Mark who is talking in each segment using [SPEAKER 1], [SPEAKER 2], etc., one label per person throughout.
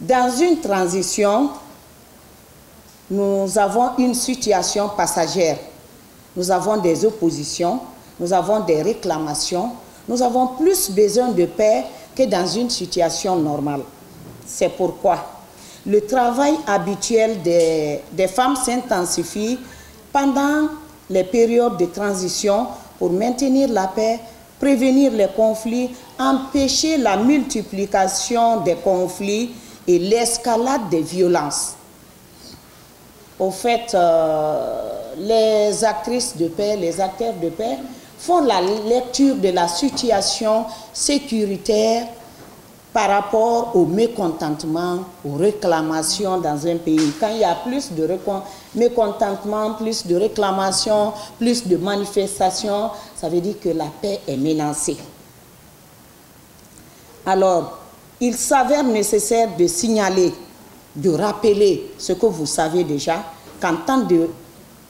[SPEAKER 1] Dans une transition, nous avons une situation passagère. Nous avons des oppositions, nous avons des réclamations, nous avons plus besoin de paix que dans une situation normale. C'est pourquoi le travail habituel des femmes s'intensifie pendant les périodes de transition pour maintenir la paix, prévenir les conflits, empêcher la multiplication des conflits et l'escalade des violences. Au fait, les actrices de paix, les acteurs de paix font la lecture de la situation sécuritaire par rapport au mécontentement, aux réclamations dans un pays. Quand il y a plus de mécontentement, plus de réclamations, plus de manifestations, ça veut dire que la paix est menacée. Alors, il s'avère nécessaire de signaler, de rappeler ce que vous savez déjà, qu'en temps de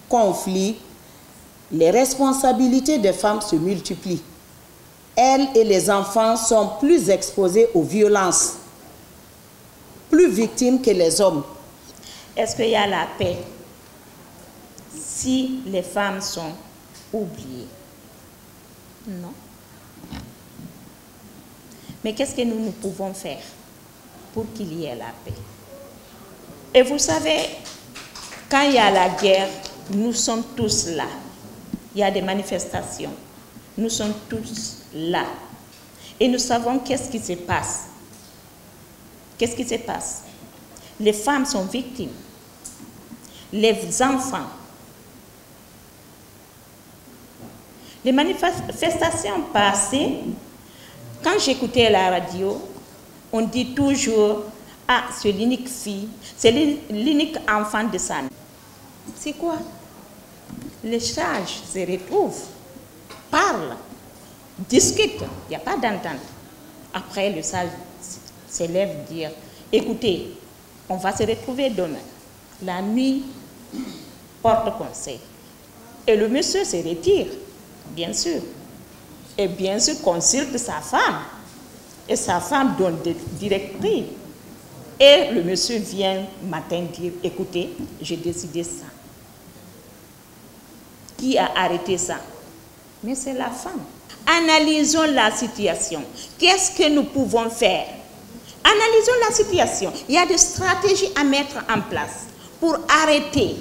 [SPEAKER 1] conflit, les responsabilités des femmes se multiplient. Elles et les enfants sont plus exposés aux violences, plus victimes que les hommes.
[SPEAKER 2] Est-ce qu'il y a la paix si les femmes sont oubliées? Non. Mais qu'est-ce que nous pouvons faire pour qu'il y ait la paix? Et vous savez, quand il y a la guerre, nous sommes tous là. Il y a des manifestations. Nous sommes tous là. Et nous savons qu'est-ce qui se passe. Qu'est-ce qui se passe? Les femmes sont victimes. Les enfants. Les manifestations passées, quand j'écoutais la radio, on dit toujours « Ah, c'est l'unique fille, c'est l'unique enfant de sa mère. » C'est quoi? Les sages se retrouvent, parlent, discutent, il n'y a pas d'entente. Après, le sage s'élève dire « Écoutez, on va se retrouver demain. » La nuit porte conseil. Et le monsieur se retire, bien sûr. Et bien sûr, consulte sa femme. Et sa femme donne des directives. Et le monsieur vient matin dire, écoutez, j'ai décidé ça. Qui a arrêté ça? Mais c'est la femme. Analysons la situation. Qu'est-ce que nous pouvons faire? Analysons la situation. Il y a des stratégies à mettre en place pour arrêter.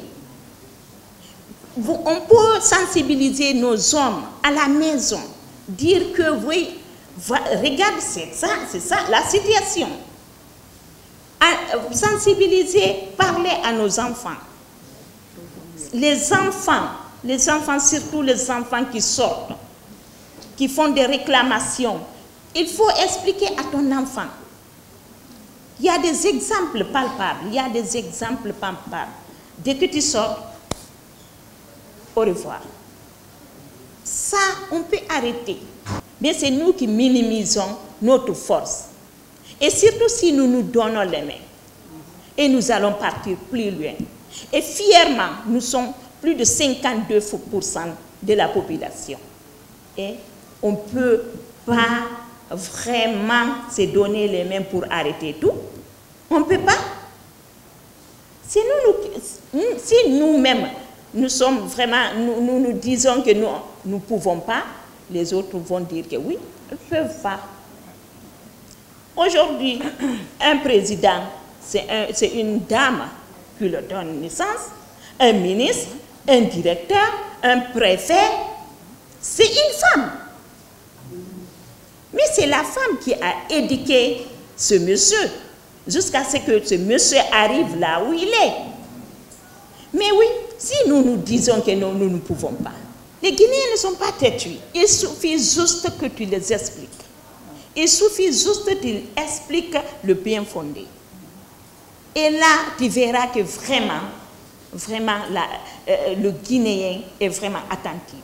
[SPEAKER 2] On peut sensibiliser nos hommes à la maison. Dire que oui, regarde, c'est ça, la situation. Sensibiliser, parler à nos enfants. Les enfants, surtout les enfants qui sortent, qui font des réclamations. Il faut expliquer à ton enfant. Il y a des exemples palpables, Dès que tu sors, au revoir. Ça, on peut arrêter. Mais c'est nous qui minimisons notre force. Et surtout si nous nous donnons les mains. Et nous allons partir plus loin. Et fièrement, nous sommes plus de 52% de la population. Et on ne peut pas vraiment se donner les mains pour arrêter tout. On ne peut pas. Si nous-mêmes, nous sommes vraiment, nous disons que nous ne pouvons pas, les autres vont dire que oui, ils peuvent pas. Aujourd'hui, un président, c'est une dame qui leur donne naissance, un ministre, un directeur, un préfet, c'est une femme. Mais c'est la femme qui a éduqué ce monsieur, jusqu'à ce que ce monsieur arrive là où il est. Mais oui, si nous disons que nous ne pouvons pas, les Guinéens ne sont pas têtus. Il suffit juste que tu les expliques. Il suffit juste que tu expliques le bien fondé. Et là, tu verras que vraiment, le Guinéen est vraiment attentif.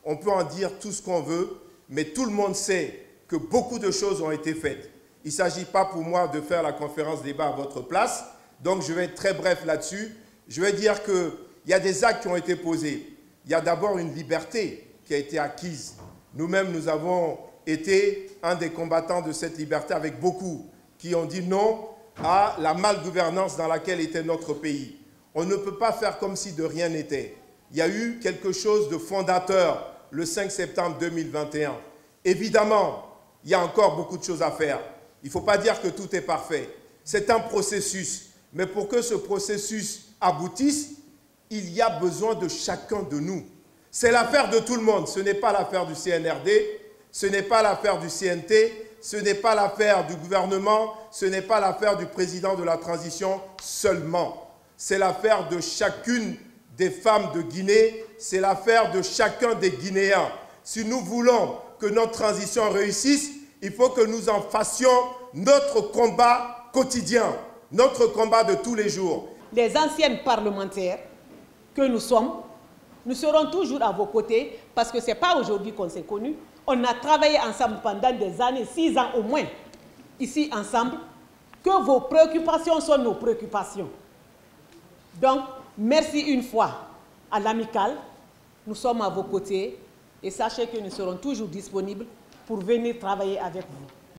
[SPEAKER 3] On peut en dire tout ce qu'on veut, mais tout le monde sait que beaucoup de choses ont été faites. Il ne s'agit pas pour moi de faire la conférence débat à votre place, donc je vais être très bref là-dessus. Je vais dire qu'il y a des actes qui ont été posés. Il y a d'abord une liberté qui a été acquise. Nous-mêmes, nous avons été un des combattants de cette liberté avec beaucoup qui ont dit non à la malgouvernance dans laquelle était notre pays. On ne peut pas faire comme si de rien n'était. Il y a eu quelque chose de fondateur le 5 septembre 2021. Évidemment, il y a encore beaucoup de choses à faire. Il ne faut pas dire que tout est parfait. C'est un processus. Mais pour que ce processus aboutisse, il y a besoin de chacun de nous. C'est l'affaire de tout le monde. Ce n'est pas l'affaire du CNRD, ce n'est pas l'affaire du CNT, ce n'est pas l'affaire du gouvernement, ce n'est pas l'affaire du président de la transition seulement. C'est l'affaire de chacune des femmes de Guinée, c'est l'affaire de chacun des Guinéens. Si nous voulons que notre transition réussisse, il faut que nous en fassions notre combat quotidien, notre combat de tous les jours.
[SPEAKER 4] Les anciennes parlementaires que nous sommes, nous serons toujours à vos côtés parce que ce n'est pas aujourd'hui qu'on s'est connus. On a travaillé ensemble pendant des années, 6 ans au moins, ici ensemble, que vos préoccupations sont nos préoccupations. Donc, merci une fois à l'amicale, nous sommes à vos côtés et sachez que nous serons toujours disponibles pour venir travailler avec vous.